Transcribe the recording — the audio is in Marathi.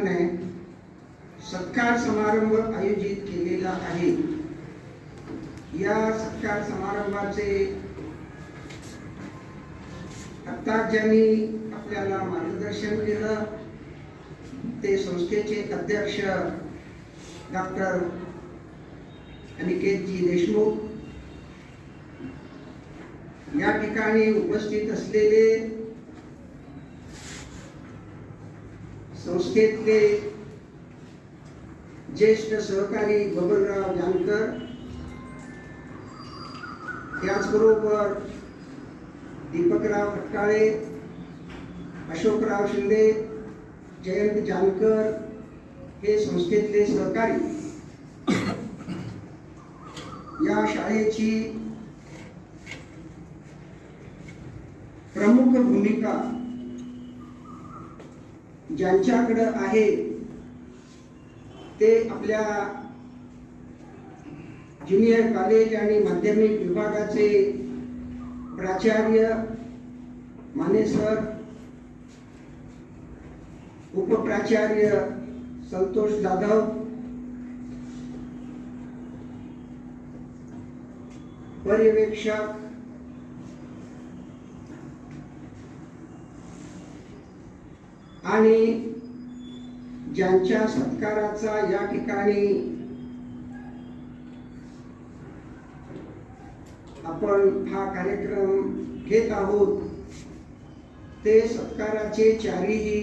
विभागाने सत्कार समारंभ आयोजित केलेला आहे। या सत्कार समारंभाचे आता ज्यांनी आपल्याला मार्गदर्शन केलं ते संस्थेचे अध्यक्ष डॉक्टर अनिकेतजी देशमुख, या ठिकाणी उपस्थित असलेले संस्थेतले ज्येष्ठ सहकारी बबनराव जानकर, त्याचबरोबर दीपकराव खटकाळे, अशोकराव शिंदे, जयंत जानकर हे संस्थेतले सहकारी, या शाळेची प्रमुख भूमिका ज्यांच्याकडे आहे ते आपल्या ज्युनियर कॉलेज आणि माध्यमिक विभागाचे प्राचार्य माने सर, उपप्राचार्य संतोष जाधव, पर्यवेक्षक आणि ज्यांच्या सत्काराचा या ठिकाणी आपण हा कार्यक्रम घेत आहोत ते सत्काराचे चारही